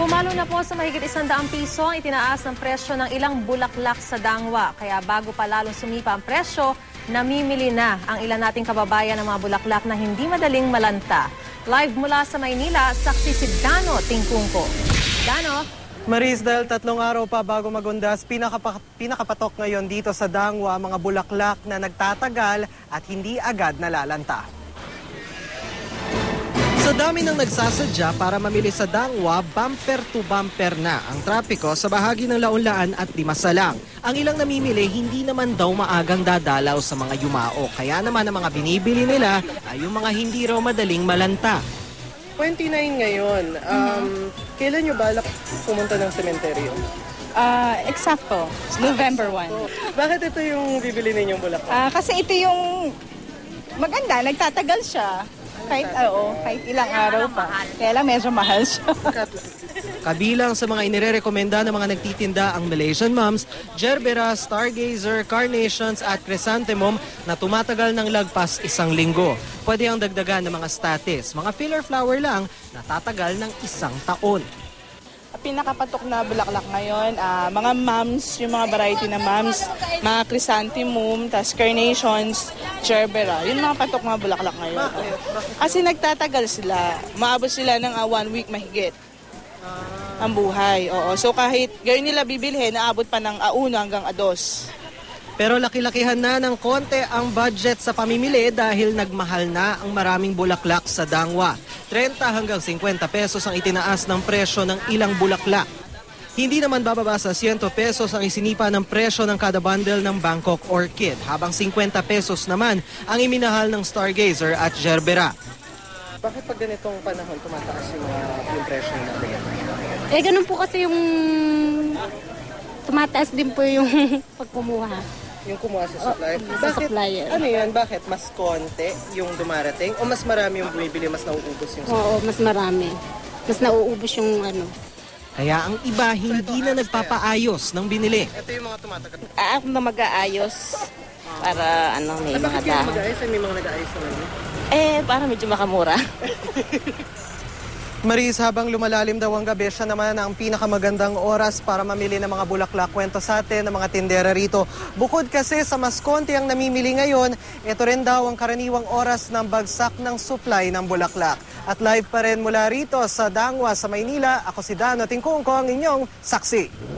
Pumalo na po sa mahigit 100 piso ang itinaas ng presyo ng ilang bulaklak sa Dangwa. Kaya bago pa lalong sumipa ang presyo, namimili na ang ilan nating kababayan ng mga bulaklak na hindi madaling malanta. Live mula sa Maynila, saksi si Dano Tingkungko. Dano? Maris, dahil 3 araw pa bago magundas, pinakapatok ngayon dito sa Dangwa mga bulaklak na nagtatagal at hindi agad nalalanta. Sa dami ng nagsasadya para mamili sa Dangwa, bumper to bumper na ang trapiko sa bahagi ng Launlaan at Dimasalang. Ang ilang namimili hindi naman daw maagang dadalaw sa mga yumao, kaya naman ang mga binibili nila ay yung mga hindi raw madaling malanta. 29 ngayon, kailan nyo balak pumunta ng sementeryo? Eksakto, November 1. Bakit ito yung bibili ninyong bulaklak? Kasi ito yung maganda, nagtatagal siya. Kahit ilang araw pa. Kaya lang medyo mahal siya. Kabilang sa mga inirekomenda ng mga nagtitinda ang Malaysian Mums, Gerbera, Stargazer, Carnations at Chrysanthemum na tumatagal ng lagpas 1 linggo. Pwede ang dagdagan ng mga status. Mga filler flower lang na tatagal ng 1 taon. Pinakapatok na bulaklak ngayon, mga mums, yung mga variety na mums, mga chrysanthemum, tas carnations, gerbera. Yun mga patok na bulaklak ngayon. Kasi nagtatagal sila. Maabot sila ng 1 week mahigit ang buhay. Oo. So kahit gayon nila bibilhin, naabot pa ng 1 hanggang 2. Pero laki-lakihan na ng konti ang budget sa pamimili dahil nagmahal na ang maraming bulaklak sa Dangwa. 30 hanggang 50 pesos ang itinaas ng presyo ng ilang bulaklak. Hindi naman bababa sa 100 pesos ang isinipa ng presyo ng kada bundle ng Bangkok Orchid, habang 50 pesos naman ang iminahal ng Stargazer at Gerbera. Bakit pag ganitong panahon tumataas yung presyo ng bulaklak? Ganun po kasi yung tumataas din po yung pagkumuha. Yung kumuha sa supplier. Sa supplier. Ano yan? Bakit? Mas konti yung dumarating? O mas marami yung bumibili, mas nauubos yung supplier? Oo, mas marami. Mas nauubos yung ano. Kaya ang iba hindi na nagpapaayos ng binili. Ito yung mga tumatagal. Ako na mag-aayos para may mga bakit yung mag-aayos? May mga nag-aayos naman. Para medyo makamura. Maris, habang lumalalim daw ang gabi, siya naman ang pinakamagandang oras para mamili ng mga bulaklak. Kwento sa atin ng mga tindera rito. Bukod kasi sa mas konti ang namimili ngayon, ito rin daw ang karaniwang oras ng bagsak ng supply ng bulaklak. At live pa rin mula rito sa Dangwa sa Maynila, ako si Dano Tingkungko, ang inyong saksi.